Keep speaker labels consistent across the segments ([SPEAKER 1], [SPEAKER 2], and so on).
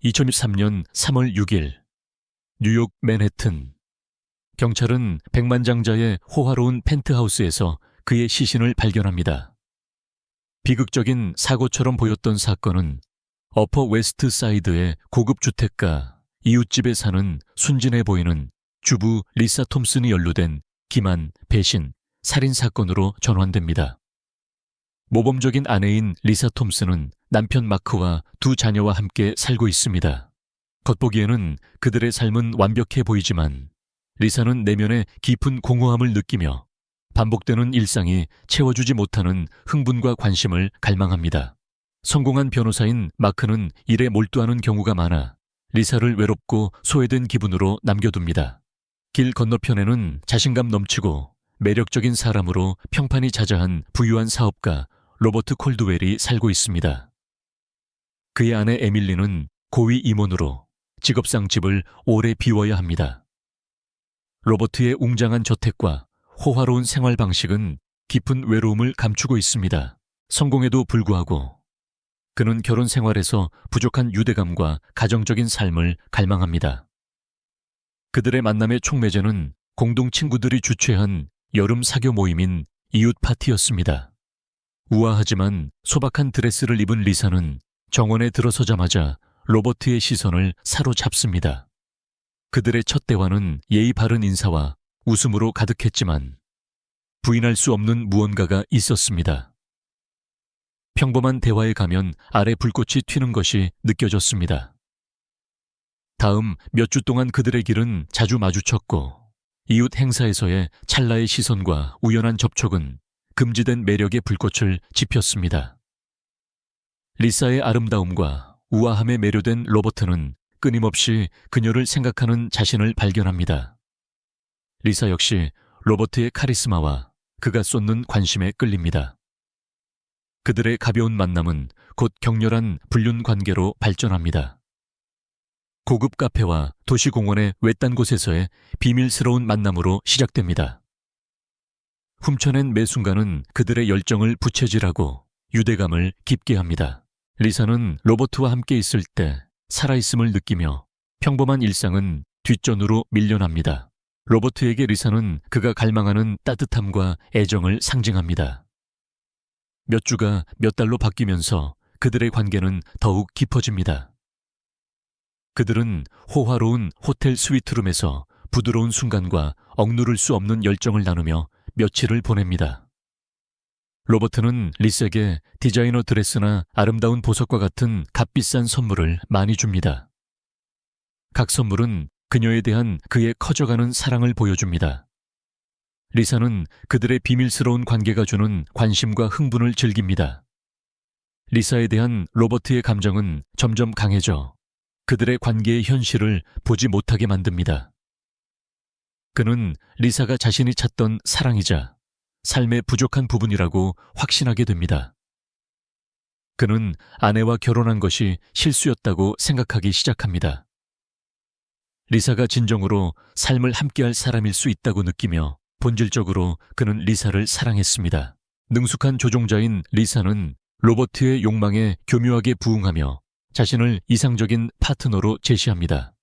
[SPEAKER 1] 2013년 3월 6일 뉴욕 맨해튼. 경찰은 백만장자의 호화로운 펜트하우스에서 그의 시신을 발견합니다. 비극적인 사고처럼 보였던 사건은 어퍼 웨스트 사이드의 고급 주택가 이웃집에 사는 순진해 보이는 주부 리사 톰슨이 연루된 기만, 배신, 살인 사건으로 전환됩니다. 모범적인 아내인 리사 톰슨은 남편 마크와 두 자녀와 함께 살고 있습니다. 겉보기에는 그들의 삶은 완벽해 보이지만 리사는 내면에 깊은 공허함을 느끼며 반복되는 일상이 채워주지 못하는 흥분과 관심을 갈망합니다. 성공한 변호사인 마크는 일에 몰두하는 경우가 많아 리사를 외롭고 소외된 기분으로 남겨둡니다. 길 건너편에는 자신감 넘치고 매력적인 사람으로 평판이 자자한 부유한 사업가 로버트 콜드웰이 살고 있습니다. 그의 아내 에밀리는 고위 임원으로 직업상 집을 오래 비워야 합니다. 로버트의 웅장한 저택과 호화로운 생활 방식은 깊은 외로움을 감추고 있습니다. 성공에도 불구하고 그는 결혼 생활에서 부족한 유대감과 가정적인 삶을 갈망합니다. 그들의 만남의 촉매제는 공동 친구들이 주최한 여름 사교 모임인 이웃 파티였습니다. 우아하지만 소박한 드레스를 입은 리사는 정원에 들어서자마자 로버트의 시선을 사로잡습니다. 그들의 첫 대화는 예의 바른 인사와 웃음으로 가득했지만 부인할 수 없는 무언가가 있었습니다. 평범한 대화에 가면 아래 불꽃이 튀는 것이 느껴졌습니다. 다음 몇 주 동안 그들의 길은 자주 마주쳤고 이웃 행사에서의 찰나의 시선과 우연한 접촉은 금지된 매력의 불꽃을 지폈습니다. 리사의 아름다움과 우아함에 매료된 로버트는 끊임없이 그녀를 생각하는 자신을 발견합니다. 리사 역시 로버트의 카리스마와 그가 쏟는 관심에 끌립니다. 그들의 가벼운 만남은 곧 격렬한 불륜 관계로 발전합니다. 고급 카페와 도시공원의 외딴 곳에서의 비밀스러운 만남으로 시작됩니다. 훔쳐낸 매 순간은 그들의 열정을 부채질하고 유대감을 깊게 합니다. 리사는 로버트와 함께 있을 때 살아있음을 느끼며 평범한 일상은 뒷전으로 밀려납니다. 로버트에게 리사는 그가 갈망하는 따뜻함과 애정을 상징합니다. 몇 주가 몇 달로 바뀌면서 그들의 관계는 더욱 깊어집니다. 그들은 호화로운 호텔 스위트룸에서 부드러운 순간과 억누를 수 없는 열정을 나누며 며칠을 보냅니다. 로버트는 리사에게 디자이너 드레스나 아름다운 보석과 같은 값비싼 선물을 많이 줍니다. 각 선물은 그녀에 대한 그의 커져가는 사랑을 보여줍니다. 리사는 그들의 비밀스러운 관계가 주는 관심과 흥분을 즐깁니다. 리사에 대한 로버트의 감정은 점점 강해져 그들의 관계의 현실을 보지 못하게 만듭니다. 그는 리사가 자신이 찾던 사랑이자 삶의 부족한 부분이라고 확신하게 됩니다. 그는 아내와 결혼한 것이 실수였다고 생각하기 시작합니다. 리사가 진정으로 삶을 함께할 사람일 수 있다고 느끼며 본질적으로 그는 리사를 사랑했습니다. 능숙한 조종자인 리사는 로버트의 욕망에 교묘하게 부응하며 자신을 이상적인 파트너로 제시합니다.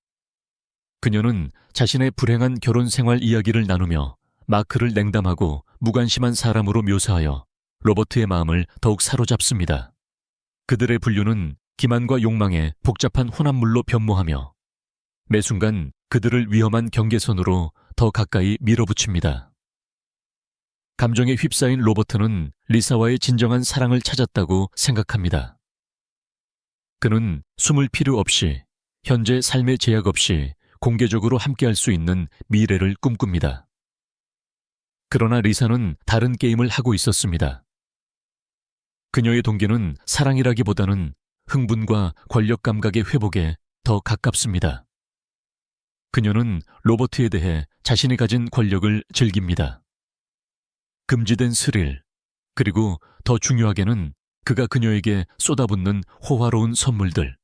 [SPEAKER 1] 그녀는 자신의 불행한 결혼 생활 이야기를 나누며 마크를 냉담하고 무관심한 사람으로 묘사하여 로버트의 마음을 더욱 사로잡습니다. 그들의 분류는 기만과 욕망의 복잡한 혼합물로 변모하며 매 순간 그들을 위험한 경계선으로 더 가까이 밀어붙입니다. 감정에 휩싸인 로버트는 리사와의 진정한 사랑을 찾았다고 생각합니다. 그는 숨을 필요 없이 현재 삶의 제약 없이 공개적으로 함께할 수 있는 미래를 꿈꿉니다. 그러나 리사는 다른 게임을 하고 있었습니다. 그녀의 동기는 사랑이라기보다는 흥분과 권력 감각의 회복에 더 가깝습니다. 그녀는 로버트에 대해 자신이 가진 권력을 즐깁니다. 금지된 스릴, 그리고 더 중요하게는 그가 그녀에게 쏟아붓는 호화로운 선물들.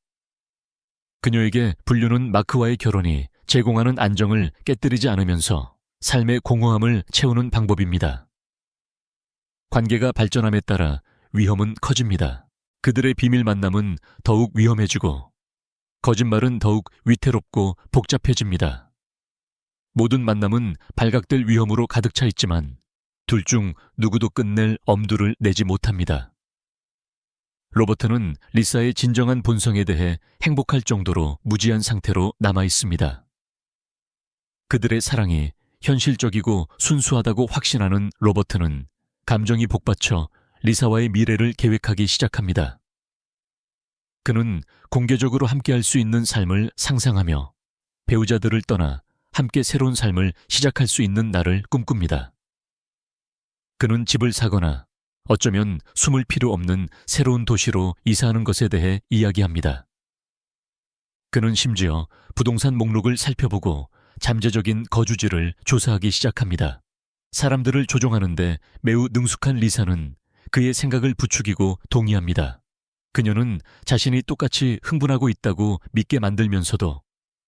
[SPEAKER 1] 그녀에게 불륜은 마크와의 결혼이 제공하는 안정을 깨뜨리지 않으면서 삶의 공허함을 채우는 방법입니다. 관계가 발전함에 따라 위험은 커집니다. 그들의 비밀 만남은 더욱 위험해지고 거짓말은 더욱 위태롭고 복잡해집니다. 모든 만남은 발각될 위험으로 가득 차 있지만 둘 중 누구도 끝낼 엄두를 내지 못합니다. 로버트는 리사의 진정한 본성에 대해 행복할 정도로 무지한 상태로 남아 있습니다. 그들의 사랑이 현실적이고 순수하다고 확신하는 로버트는 감정이 복받쳐 리사와의 미래를 계획하기 시작합니다. 그는 공개적으로 함께할 수 있는 삶을 상상하며 배우자들을 떠나 함께 새로운 삶을 시작할 수 있는 날을 꿈꿉니다. 그는 집을 사거나 어쩌면 숨을 필요 없는 새로운 도시로 이사하는 것에 대해 이야기합니다. 그는 심지어 부동산 목록을 살펴보고 잠재적인 거주지를 조사하기 시작합니다. 사람들을 조종하는데 매우 능숙한 리사는 그의 생각을 부추기고 동의합니다. 그녀는 자신이 똑같이 흥분하고 있다고 믿게 만들면서도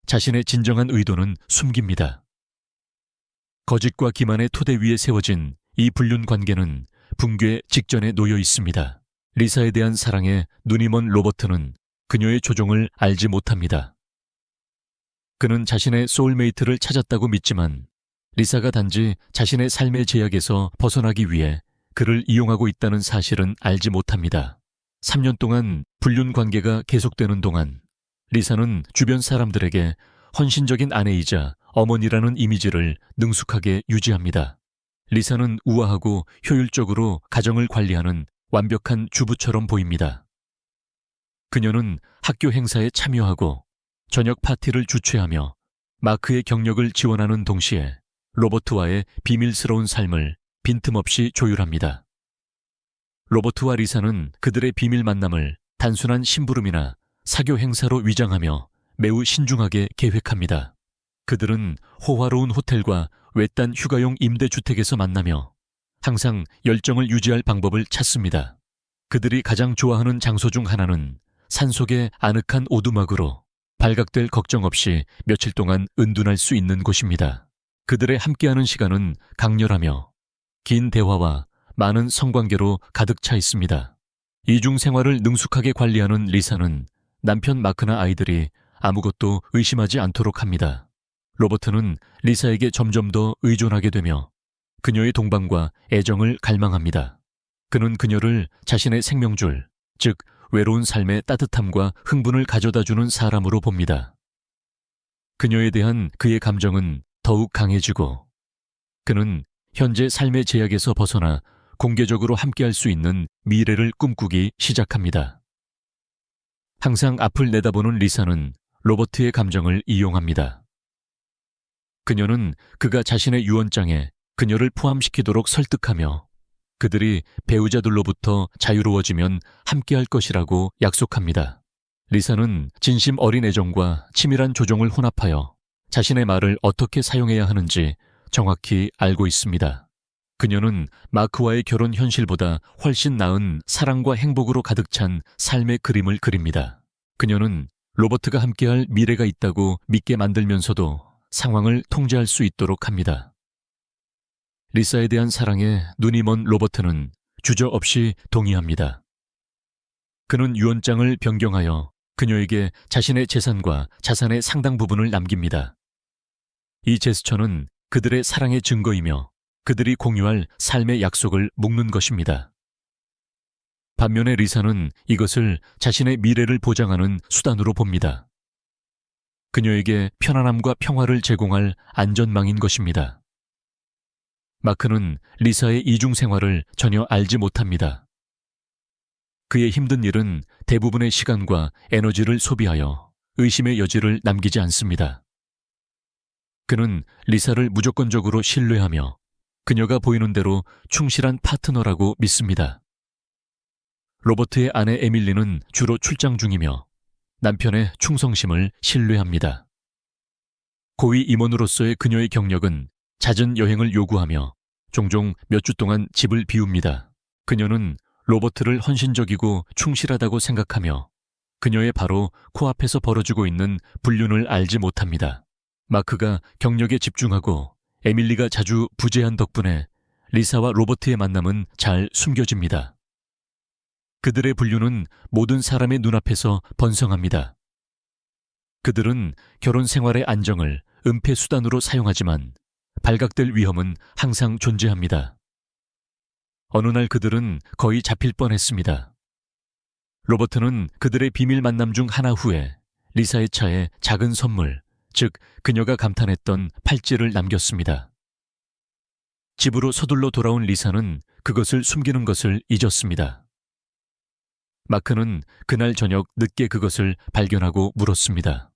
[SPEAKER 1] 자신의 진정한 의도는 숨깁니다. 거짓과 기만의 토대 위에 세워진 이 불륜 관계는 붕괴 직전에 놓여 있습니다. 리사에 대한 사랑에 눈이 먼 로버트는 그녀의 조종을 알지 못합니다. 그는 자신의 소울메이트를 찾았다고 믿지만 리사가 단지 자신의 삶의 제약에서 벗어나기 위해 그를 이용하고 있다는 사실은 알지 못합니다. 3년 동안 불륜 관계가 계속되는 동안 리사는 주변 사람들에게 헌신적인 아내이자 어머니라는 이미지를 능숙하게 유지합니다. 리사는 우아하고 효율적으로 가정을 관리하는 완벽한 주부처럼 보입니다. 그녀는 학교 행사에 참여하고 저녁 파티를 주최하며 마크의 경력을 지원하는 동시에 로버트와의 비밀스러운 삶을 빈틈없이 조율합니다. 로버트와 리사는 그들의 비밀 만남을 단순한 심부름이나 사교 행사로 위장하며 매우 신중하게 계획합니다. 그들은 호화로운 호텔과 외딴 휴가용 임대주택에서 만나며 항상 열정을 유지할 방법을 찾습니다. 그들이 가장 좋아하는 장소 중 하나는 산속의 아늑한 오두막으로 발각될 걱정 없이 며칠 동안 은둔할 수 있는 곳입니다. 그들의 함께하는 시간은 강렬하며 긴 대화와 많은 성관계로 가득 차 있습니다. 이중 생활을 능숙하게 관리하는 리사는 남편 마크나 아이들이 아무것도 의심하지 않도록 합니다. 로버트는 리사에게 점점 더 의존하게 되며 그녀의 동반과 애정을 갈망합니다. 그는 그녀를 자신의 생명줄, 즉 외로운 삶의 따뜻함과 흥분을 가져다주는 사람으로 봅니다. 그녀에 대한 그의 감정은 더욱 강해지고 그는 현재 삶의 제약에서 벗어나 공개적으로 함께할 수 있는 미래를 꿈꾸기 시작합니다. 항상 앞을 내다보는 리사는 로버트의 감정을 이용합니다. 그녀는 그가 자신의 유언장에 그녀를 포함시키도록 설득하며 그들이 배우자들로부터 자유로워지면 함께할 것이라고 약속합니다. 리사는 진심 어린 애정과 치밀한 조종을 혼합하여 자신의 말을 어떻게 사용해야 하는지 정확히 알고 있습니다. 그녀는 마크와의 결혼 현실보다 훨씬 나은 사랑과 행복으로 가득 찬 삶의 그림을 그립니다. 그녀는 로버트가 함께할 미래가 있다고 믿게 만들면서도 상황을 통제할 수 있도록 합니다. 리사에 대한 사랑에 눈이 먼 로버트는 주저없이 동의합니다. 그는 유언장을 변경하여 그녀에게 자신의 재산과 자산의 상당 부분을 남깁니다. 이 제스처는 그들의 사랑의 증거이며 그들이 공유할 삶의 약속을 묶는 것입니다. 반면에 리사는 이것을 자신의 미래를 보장하는 수단으로 봅니다. 그녀에게 편안함과 평화를 제공할 안전망인 것입니다. 마크는 리사의 이중 생활을 전혀 알지 못합니다. 그의 힘든 일은 대부분의 시간과 에너지를 소비하여 의심의 여지를 남기지 않습니다. 그는 리사를 무조건적으로 신뢰하며 그녀가 보이는 대로 충실한 파트너라고 믿습니다. 로버트의 아내 에밀리는 주로 출장 중이며 남편의 충성심을 신뢰합니다. 고위 임원으로서의 그녀의 경력은 잦은 여행을 요구하며 종종 몇 주 동안 집을 비웁니다. 그녀는 로버트를 헌신적이고 충실하다고 생각하며 그녀의 바로 코앞에서 벌어지고 있는 불륜을 알지 못합니다. 마크가 경력에 집중하고 에밀리가 자주 부재한 덕분에 리사와 로버트의 만남은 잘 숨겨집니다. 그들의 불륜은 모든 사람의 눈앞에서 번성합니다. 그들은 결혼 생활의 안정을 은폐 수단으로 사용하지만 발각될 위험은 항상 존재합니다. 어느 날 그들은 거의 잡힐 뻔했습니다. 로버트는 그들의 비밀 만남 중 하나 후에 리사의 차에 작은 선물, 즉 그녀가 감탄했던 팔찌를 남겼습니다. 집으로 서둘러 돌아온 리사는 그것을 숨기는 것을 잊었습니다. 마크는 그날 저녁 늦게 그것을 발견하고 물었습니다.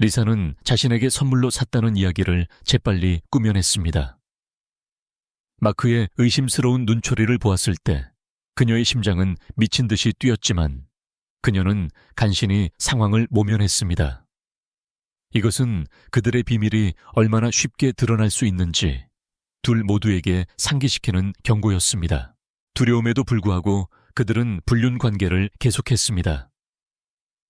[SPEAKER 1] 리사는 자신에게 선물로 샀다는 이야기를 재빨리 꾸며냈습니다. 마크의 의심스러운 눈초리를 보았을 때 그녀의 심장은 미친 듯이 뛰었지만 그녀는 간신히 상황을 모면했습니다. 이것은 그들의 비밀이 얼마나 쉽게 드러날 수 있는지 둘 모두에게 상기시키는 경고였습니다. 두려움에도 불구하고 그들은 불륜 관계를 계속했습니다.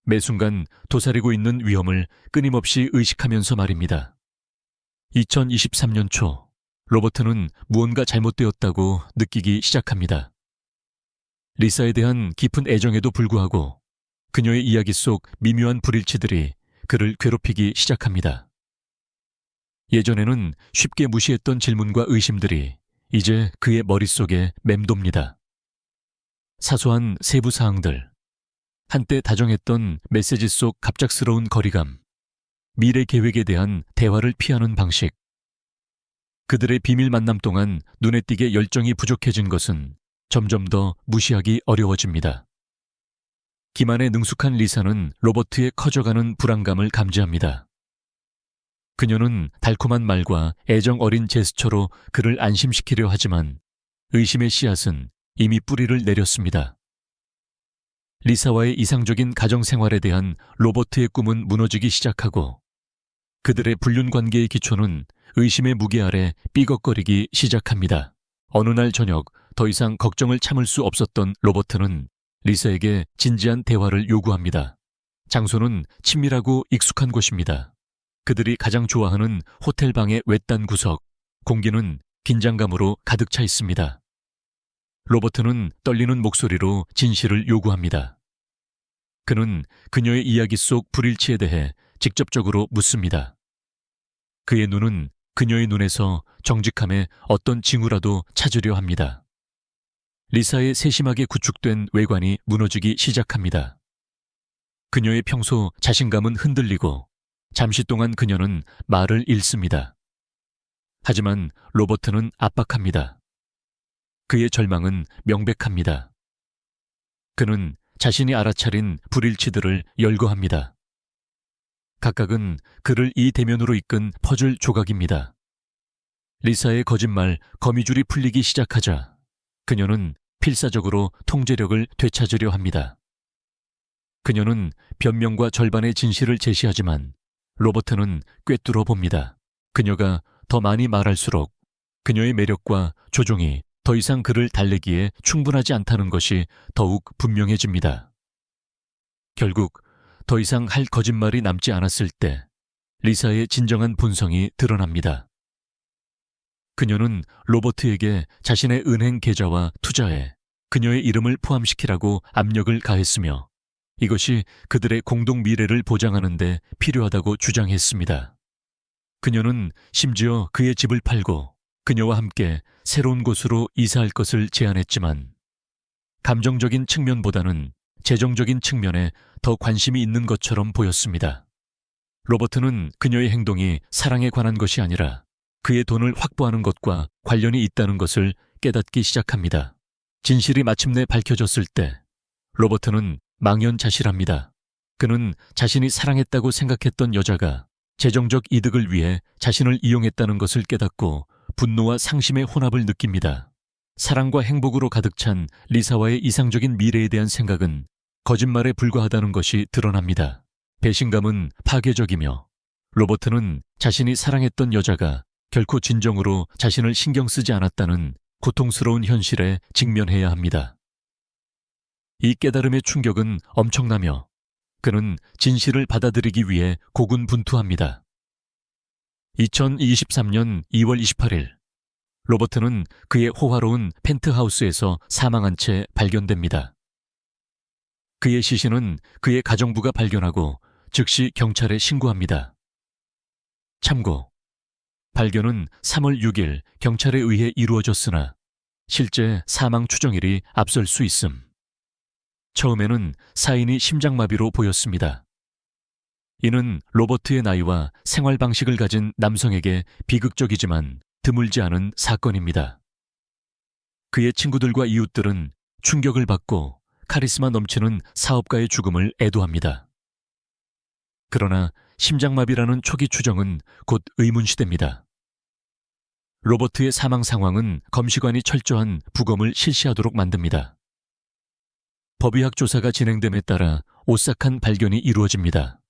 [SPEAKER 1] 매 순간 도사리고 있는 위험을 끊임없이 의식하면서 말입니다. 2023년 초, 로버트는 무언가 잘못되었다고 느끼기 시작합니다. 리사에 대한 깊은 애정에도 불구하고 그녀의 이야기 속 미묘한 불일치들이 그를 괴롭히기 시작합니다. 예전에는 쉽게 무시했던 질문과 의심들이 이제 그의 머릿속에 맴돕니다. 사소한 세부 사항들, 한때 다정했던 메시지 속 갑작스러운 거리감, 미래 계획에 대한 대화를 피하는 방식. 그들의 비밀 만남 동안 눈에 띄게 열정이 부족해진 것은 점점 더 무시하기 어려워집니다. 기만에 능숙한 리사는 로버트의 커져가는 불안감을 감지합니다. 그녀는 달콤한 말과 애정 어린 제스처로 그를 안심시키려 하지만 의심의 씨앗은 이미 뿌리를 내렸습니다. 리사와의 이상적인 가정생활에 대한 로버트의 꿈은 무너지기 시작하고 그들의 불륜 관계의 기초는 의심의 무게 아래 삐걱거리기 시작합니다. 어느 날 저녁 더 이상 걱정을 참을 수 없었던 로버트는 리사에게 진지한 대화를 요구합니다. 장소는 친밀하고 익숙한 곳입니다. 그들이 가장 좋아하는 호텔 방의 외딴 구석, 공기는 긴장감으로 가득 차 있습니다. 로버트는 떨리는 목소리로 진실을 요구합니다. 그는 그녀의 이야기 속 불일치에 대해 직접적으로 묻습니다. 그의 눈은 그녀의 눈에서 정직함의 어떤 징후라도 찾으려 합니다. 리사의 세심하게 구축된 외관이 무너지기 시작합니다. 그녀의 평소 자신감은 흔들리고 잠시 동안 그녀는 말을 잃습니다. 하지만 로버트는 압박합니다. 그의 절망은 명백합니다. 그는 자신이 알아차린 불일치들을 열거합니다. 각각은 그를 이 대면으로 이끈 퍼즐 조각입니다. 리사의 거짓말 거미줄이 풀리기 시작하자 그녀는 필사적으로 통제력을 되찾으려 합니다. 그녀는 변명과 절반의 진실을 제시하지만 로버트는 꿰뚫어 봅니다. 그녀가 더 많이 말할수록 그녀의 매력과 조종이 더 이상 그를 달래기에 충분하지 않다는 것이 더욱 분명해집니다. 결국 더 이상 할 거짓말이 남지 않았을 때 리사의 진정한 본성이 드러납니다. 그녀는 로버트에게 자신의 은행 계좌와 투자에 그녀의 이름을 포함시키라고 압력을 가했으며 이것이 그들의 공동 미래를 보장하는 데 필요하다고 주장했습니다. 그녀는 심지어 그의 집을 팔고 그녀와 함께 새로운 곳으로 이사할 것을 제안했지만 감정적인 측면보다는 재정적인 측면에 더 관심이 있는 것처럼 보였습니다. 로버트는 그녀의 행동이 사랑에 관한 것이 아니라 그의 돈을 확보하는 것과 관련이 있다는 것을 깨닫기 시작합니다. 진실이 마침내 밝혀졌을 때 로버트는 망연자실합니다. 그는 자신이 사랑했다고 생각했던 여자가 재정적 이득을 위해 자신을 이용했다는 것을 깨닫고 분노와 상심의 혼합을 느낍니다. 사랑과 행복으로 가득 찬 리사와의 이상적인 미래에 대한 생각은 거짓말에 불과하다는 것이 드러납니다. 배신감은 파괴적이며 로버트는 자신이 사랑했던 여자가 결코 진정으로 자신을 신경 쓰지 않았다는 고통스러운 현실에 직면해야 합니다. 이 깨달음의 충격은 엄청나며 그는 진실을 받아들이기 위해 고군분투합니다. 2023년 2월 28일, 로버트는 그의 호화로운 펜트하우스에서 사망한 채 발견됩니다. 그의 시신은 그의 가정부가 발견하고 즉시 경찰에 신고합니다. 참고, 발견은 3월 6일 경찰에 의해 이루어졌으나 실제 사망 추정일이 앞설 수 있음. 처음에는 사인이 심장마비로 보였습니다. 이는 로버트의 나이와 생활 방식을 가진 남성에게 비극적이지만 드물지 않은 사건입니다. 그의 친구들과 이웃들은 충격을 받고 카리스마 넘치는 사업가의 죽음을 애도합니다. 그러나 심장마비라는 초기 추정은 곧 의문시됩니다. 로버트의 사망 상황은 검시관이 철저한 부검을 실시하도록 만듭니다. 법의학 조사가 진행됨에 따라 오싹한 발견이 이루어집니다.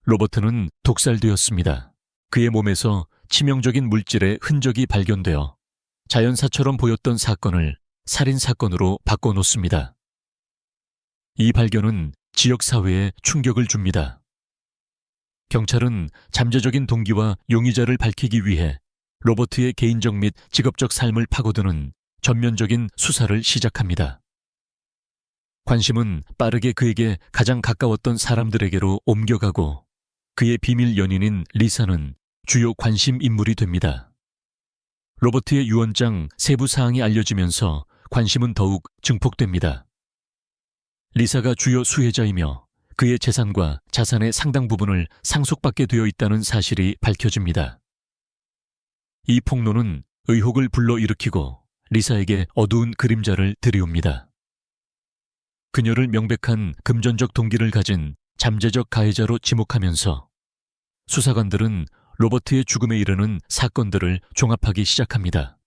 [SPEAKER 1] 로버트는 독살되었습니다. 그의 몸에서 치명적인 물질의 흔적이 발견되어 자연사처럼 보였던 사건을 살인사건으로 바꿔놓습니다. 이 발견은 지역사회에 충격을 줍니다. 경찰은 잠재적인 동기와 용의자를 밝히기 위해 로버트의 개인적 및 직업적 삶을 파고드는 전면적인 수사를 시작합니다. 관심은 빠르게 그에게 가장 가까웠던 사람들에게로 옮겨가고 그의 비밀 연인인 리사는 주요 관심 인물이 됩니다. 로버트의 유언장 세부 사항이 알려지면서 관심은 더욱 증폭됩니다. 리사가 주요 수혜자이며 그의 재산과 자산의 상당 부분을 상속받게 되어 있다는 사실이 밝혀집니다. 이 폭로는 의혹을 불러일으키고 리사에게 어두운 그림자를 들이옵니다. 그녀를 명백한 금전적 동기를 가진 잠재적 가해자로 지목하면서 수사관들은 로버트의 죽음에 이르는 사건들을 종합하기 시작합니다.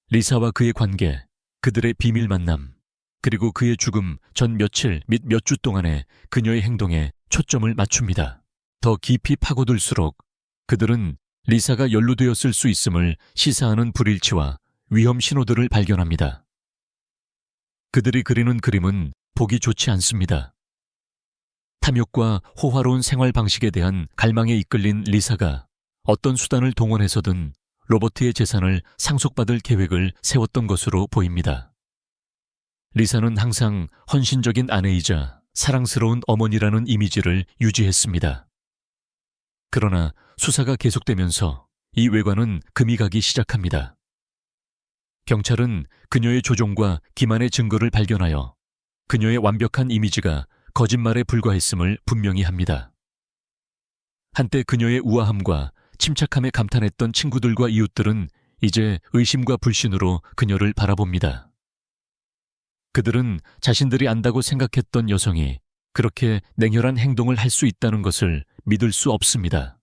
[SPEAKER 1] 리사와 그의 관계, 그들의 비밀 만남, 그리고 그의 죽음 전 며칠 및 몇 주 동안의 그녀의 행동에 초점을 맞춥니다. 더 깊이 파고들수록 그들은 리사가 연루되었을 수 있음을 시사하는 불일치와 위험 신호들을 발견합니다. 그들이 그리는 그림은 보기 좋지 않습니다. 탐욕과 호화로운 생활 방식에 대한 갈망에 이끌린 리사가 어떤 수단을 동원해서든 로버트의 재산을 상속받을 계획을 세웠던 것으로 보입니다. 리사는 항상 헌신적인 아내이자 사랑스러운 어머니라는 이미지를 유지했습니다. 그러나 수사가 계속되면서 이 외관은 금이 가기 시작합니다. 경찰은 그녀의 조종과 기만의 증거를 발견하여 그녀의 완벽한 이미지가 거짓말에 불과했음을 분명히 합니다. 한때 그녀의 우아함과 침착함에 감탄했던 친구들과 이웃들은 이제 의심과 불신으로 그녀를 바라봅니다. 그들은 자신들이 안다고 생각했던 여성이 그렇게 냉혈한 행동을 할 수 있다는 것을 믿을 수 없습니다.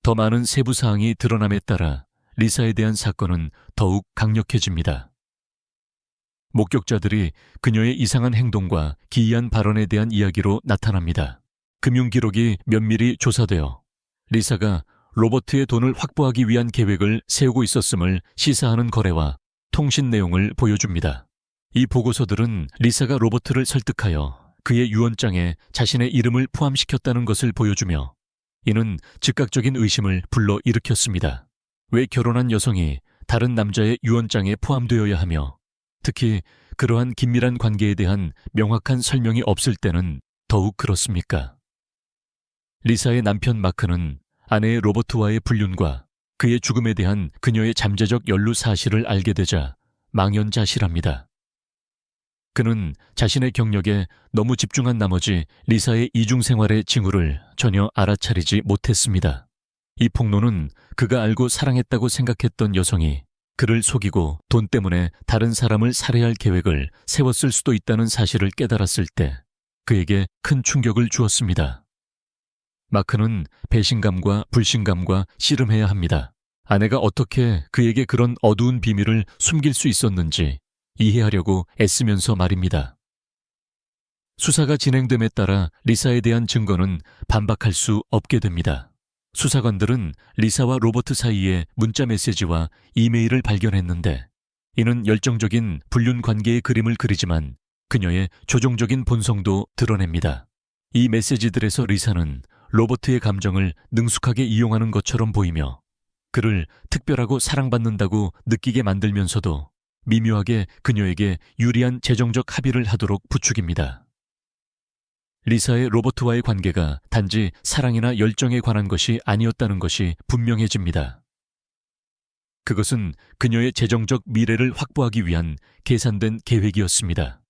[SPEAKER 1] 더 많은 세부 사항이 드러남에 따라 리사에 대한 사건은 더욱 강력해집니다. 목격자들이 그녀의 이상한 행동과 기이한 발언에 대한 이야기로 나타납니다. 금융 기록이 면밀히 조사되어 리사가 로버트의 돈을 확보하기 위한 계획을 세우고 있었음을 시사하는 거래와 통신 내용을 보여줍니다. 이 보고서들은 리사가 로버트를 설득하여 그의 유언장에 자신의 이름을 포함시켰다는 것을 보여주며 이는 즉각적인 의심을 불러일으켰습니다. 왜 결혼한 여성이 다른 남자의 유언장에 포함되어야 하며 특히 그러한 긴밀한 관계에 대한 명확한 설명이 없을 때는 더욱 그렇습니까? 리사의 남편 마크는 아내의 로버트와의 불륜과 그의 죽음에 대한 그녀의 잠재적 연루 사실을 알게 되자 망연자실합니다. 그는 자신의 경력에 너무 집중한 나머지 리사의 이중생활의 징후를 전혀 알아차리지 못했습니다. 이 폭로는 그가 알고 사랑했다고 생각했던 여성이 그를 속이고 돈 때문에 다른 사람을 살해할 계획을 세웠을 수도 있다는 사실을 깨달았을 때 그에게 큰 충격을 주었습니다. 마크는 배신감과 불신감과 씨름해야 합니다. 아내가 어떻게 그에게 그런 어두운 비밀을 숨길 수 있었는지 이해하려고 애쓰면서 말입니다. 수사가 진행됨에 따라 리사에 대한 증거는 반박할 수 없게 됩니다. 수사관들은 리사와 로버트 사이에 문자 메시지와 이메일을 발견했는데 이는 열정적인 불륜 관계의 그림을 그리지만 그녀의 조종적인 본성도 드러냅니다. 이 메시지들에서 리사는 로버트의 감정을 능숙하게 이용하는 것처럼 보이며 그를 특별하고 사랑받는다고 느끼게 만들면서도 미묘하게 그녀에게 유리한 재정적 합의를 하도록 부추깁니다. 리사의 로버트와의 관계가 단지 사랑이나 열정에 관한 것이 아니었다는 것이 분명해집니다. 그것은 그녀의 재정적 미래를 확보하기 위한 계산된 계획이었습니다.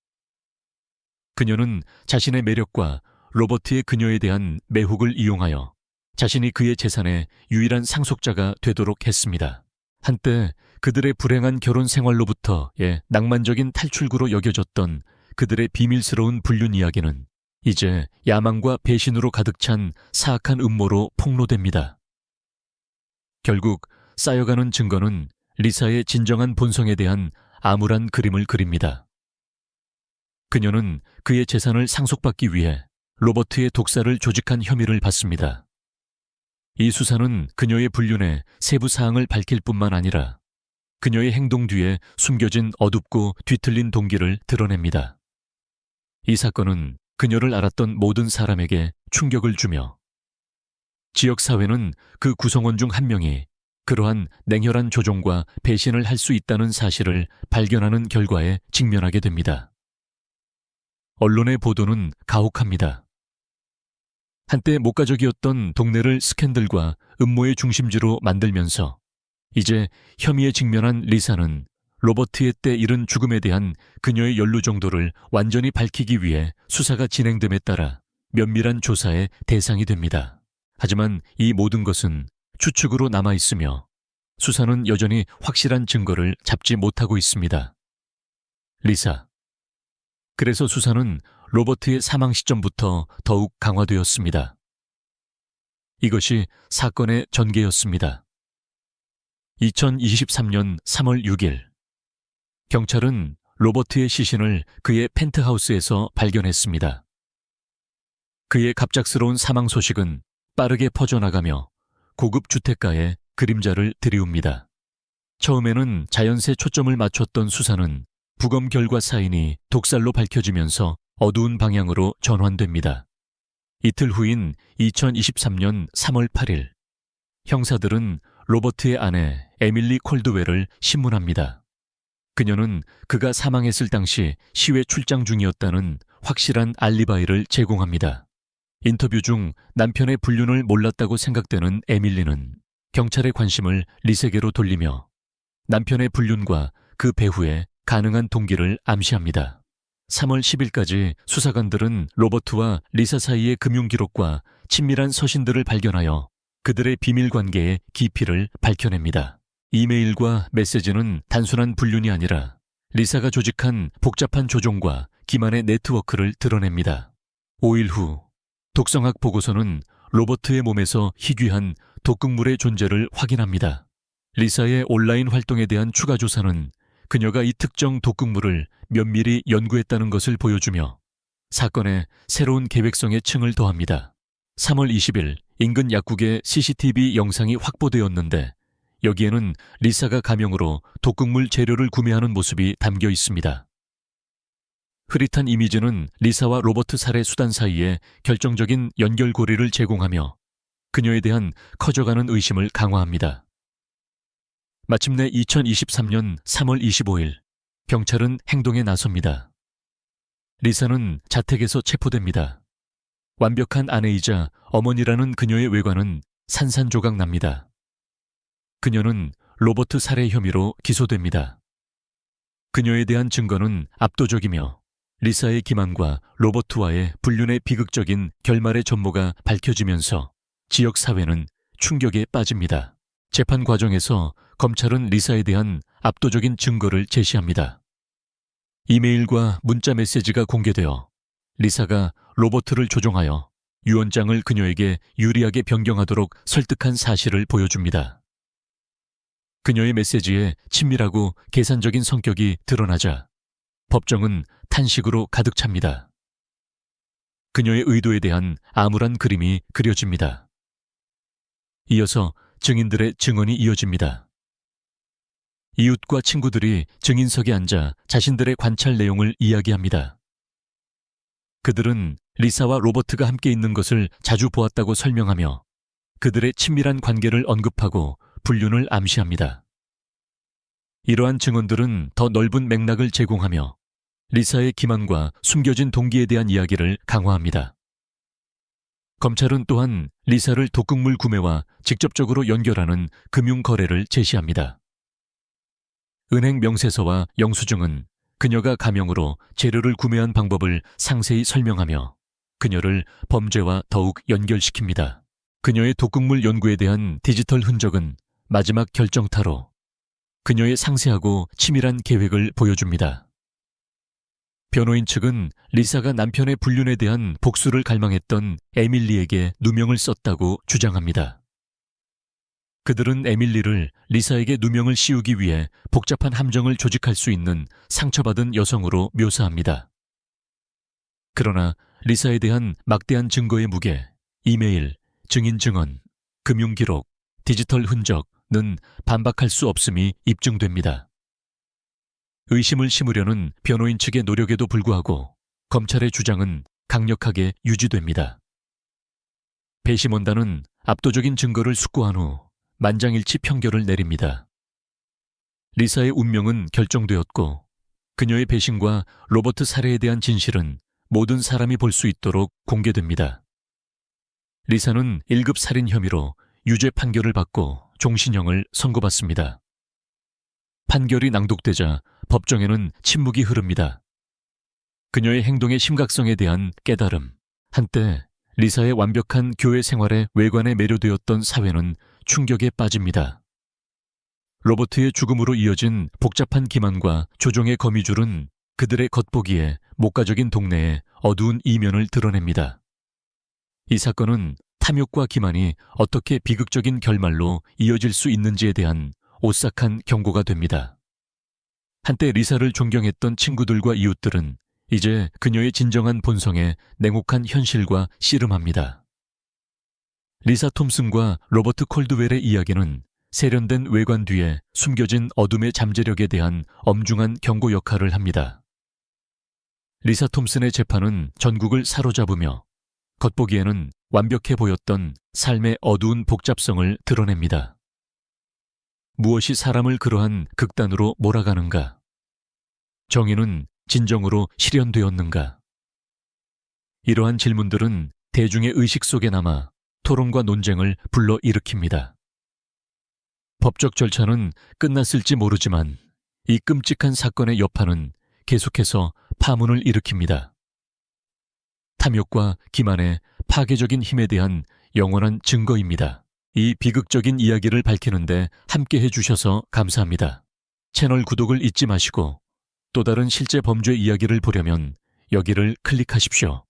[SPEAKER 1] 그녀는 자신의 매력과 로버트의 그녀에 대한 매혹을 이용하여 자신이 그의 재산의 유일한 상속자가 되도록 했습니다. 한때 그들의 불행한 결혼 생활로부터의 낭만적인 탈출구로 여겨졌던 그들의 비밀스러운 불륜 이야기는 이제 야망과 배신으로 가득 찬 사악한 음모로 폭로됩니다. 결국 쌓여가는 증거는 리사의 진정한 본성에 대한 암울한 그림을 그립니다. 그녀는 그의 재산을 상속받기 위해 로버트의 독사를 조직한 혐의를 받습니다. 이 수사는 그녀의 불륜의 세부 사항을 밝힐 뿐만 아니라 그녀의 행동 뒤에 숨겨진 어둡고 뒤틀린 동기를 드러냅니다. 이 사건은 그녀를 알았던 모든 사람에게 충격을 주며 지역사회는 그 구성원 중 한 명이 그러한 냉혈한 조종과 배신을 할 수 있다는 사실을 발견하는 결과에 직면하게 됩니다. 언론의 보도는 가혹합니다. 한때 목가적이었던 동네를 스캔들과 음모의 중심지로 만들면서 이제 혐의에 직면한 리사는 로버트의 때 이른 죽음에 대한 그녀의 연루 정도를 완전히 밝히기 위해 수사가 진행됨에 따라 면밀한 조사의 대상이 됩니다. 하지만 이 모든 것은 추측으로 남아있으며 수사는 여전히 확실한 증거를 잡지 못하고 있습니다. 리사. 그래서 수사는 로버트의 사망 시점부터 더욱 강화되었습니다. 이것이 사건의 전개였습니다. 2023년 3월 6일, 경찰은 로버트의 시신을 그의 펜트하우스에서 발견했습니다. 그의 갑작스러운 사망 소식은 빠르게 퍼져나가며 고급 주택가에 그림자를 들이웁니다. 처음에는 자연스에 초점을 맞췄던 수사는 부검 결과 사인이 독살로 밝혀지면서 어두운 방향으로 전환됩니다. 이틀 후인 2023년 3월 8일, 형사들은 로버트의 아내 에밀리 콜드웰을 신문합니다. 그녀는 그가 사망했을 당시 시외 출장 중이었다는 확실한 알리바이를 제공합니다. 인터뷰 중 남편의 불륜을 몰랐다고 생각되는 에밀리는 경찰의 관심을 리세게로 돌리며 남편의 불륜과 그 배후의 가능한 동기를 암시합니다. 3월 10일까지 수사관들은 로버트와 리사 사이의 금융 기록과 친밀한 서신들을 발견하여 그들의 비밀 관계의 깊이를 밝혀냅니다. 이메일과 메시지는 단순한 불륜이 아니라 리사가 조직한 복잡한 조종과 기만의 네트워크를 드러냅니다. 5일 후, 독성학 보고서는 로버트의 몸에서 희귀한 독극물의 존재를 확인합니다. 리사의 온라인 활동에 대한 추가 조사는 그녀가 이 특정 독극물을 면밀히 연구했다는 것을 보여주며 사건에 새로운 계획성의 층을 더합니다. 3월 20일 인근 약국의 CCTV 영상이 확보되었는데 여기에는 리사가 가명으로 독극물 재료를 구매하는 모습이 담겨 있습니다. 흐릿한 이미지는 리사와 로버트 살해 수단 사이에 결정적인 연결고리를 제공하며 그녀에 대한 커져가는 의심을 강화합니다. 마침내 2023년 3월 25일, 경찰은 행동에 나섭니다. 리사는 자택에서 체포됩니다. 완벽한 아내이자 어머니라는 그녀의 외관은 산산조각 납니다. 그녀는 로버트 살해 혐의로 기소됩니다. 그녀에 대한 증거는 압도적이며 리사의 기만과 로버트와의 불륜의 비극적인 결말의 전모가 밝혀지면서 지역 사회는 충격에 빠집니다. 재판 과정에서 검찰은 리사에 대한 압도적인 증거를 제시합니다. 이메일과 문자 메시지가 공개되어 리사가 로버트를 조종하여 유언장을 그녀에게 유리하게 변경하도록 설득한 사실을 보여줍니다. 그녀의 메시지에 친밀하고 계산적인 성격이 드러나자 법정은 탄식으로 가득 찹니다. 그녀의 의도에 대한 암울한 그림이 그려집니다. 이어서 증인들의 증언이 이어집니다. 이웃과 친구들이 증인석에 앉아 자신들의 관찰 내용을 이야기합니다. 그들은 리사와 로버트가 함께 있는 것을 자주 보았다고 설명하며 그들의 친밀한 관계를 언급하고 불륜을 암시합니다. 이러한 증언들은 더 넓은 맥락을 제공하며 리사의 기만과 숨겨진 동기에 대한 이야기를 강화합니다. 검찰은 또한 리사를 독극물 구매와 직접적으로 연결하는 금융 거래를 제시합니다. 은행 명세서와 영수증은 그녀가 가명으로 재료를 구매한 방법을 상세히 설명하며 그녀를 범죄와 더욱 연결시킵니다. 그녀의 독극물 연구에 대한 디지털 흔적은 마지막 결정타로 그녀의 상세하고 치밀한 계획을 보여줍니다. 변호인 측은 리사가 남편의 불륜에 대한 복수를 갈망했던 에밀리에게 누명을 썼다고 주장합니다. 그들은 에밀리를 리사에게 누명을 씌우기 위해 복잡한 함정을 조직할 수 있는 상처받은 여성으로 묘사합니다. 그러나 리사에 대한 막대한 증거의 무게, 이메일, 증인 증언, 금융 기록, 디지털 흔적은 반박할 수 없음이 입증됩니다. 의심을 심으려는 변호인 측의 노력에도 불구하고 검찰의 주장은 강력하게 유지됩니다. 배심원단은 압도적인 증거를 숙고한 후 만장일치 평결을 내립니다. 리사의 운명은 결정되었고 그녀의 배신과 로버트 살해에 대한 진실은 모든 사람이 볼 수 있도록 공개됩니다. 리사는 1급 살인 혐의로 유죄 판결을 받고 종신형을 선고받습니다. 판결이 낭독되자 법정에는 침묵이 흐릅니다. 그녀의 행동의 심각성에 대한 깨달음, 한때 리사의 완벽한 교회 생활의 외관에 매료되었던 사회는 충격에 빠집니다. 로버트의 죽음으로 이어진 복잡한 기만과 조종의 거미줄은 그들의 겉보기에 목가적인 동네의 어두운 이면을 드러냅니다. 이 사건은 탐욕과 기만이 어떻게 비극적인 결말로 이어질 수 있는지에 대한 오싹한 경고가 됩니다. 한때 리사를 존경했던 친구들과 이웃들은 이제 그녀의 진정한 본성에 냉혹한 현실과 씨름합니다. 리사 톰슨과 로버트 콜드웰의 이야기는 세련된 외관 뒤에 숨겨진 어둠의 잠재력에 대한 엄중한 경고 역할을 합니다. 리사 톰슨의 재판은 전국을 사로잡으며 겉보기에는 완벽해 보였던 삶의 어두운 복잡성을 드러냅니다. 무엇이 사람을 그러한 극단으로 몰아가는가? 정의는 진정으로 실현되었는가? 이러한 질문들은 대중의 의식 속에 남아 토론과 논쟁을 불러일으킵니다. 법적 절차는 끝났을지 모르지만 이 끔찍한 사건의 여파는 계속해서 파문을 일으킵니다. 탐욕과 기만의 파괴적인 힘에 대한 영원한 증거입니다. 이 비극적인 이야기를 밝히는데 함께 해주셔서 감사합니다. 채널 구독을 잊지 마시고 또 다른 실제 범죄 이야기를 보려면 여기를 클릭하십시오.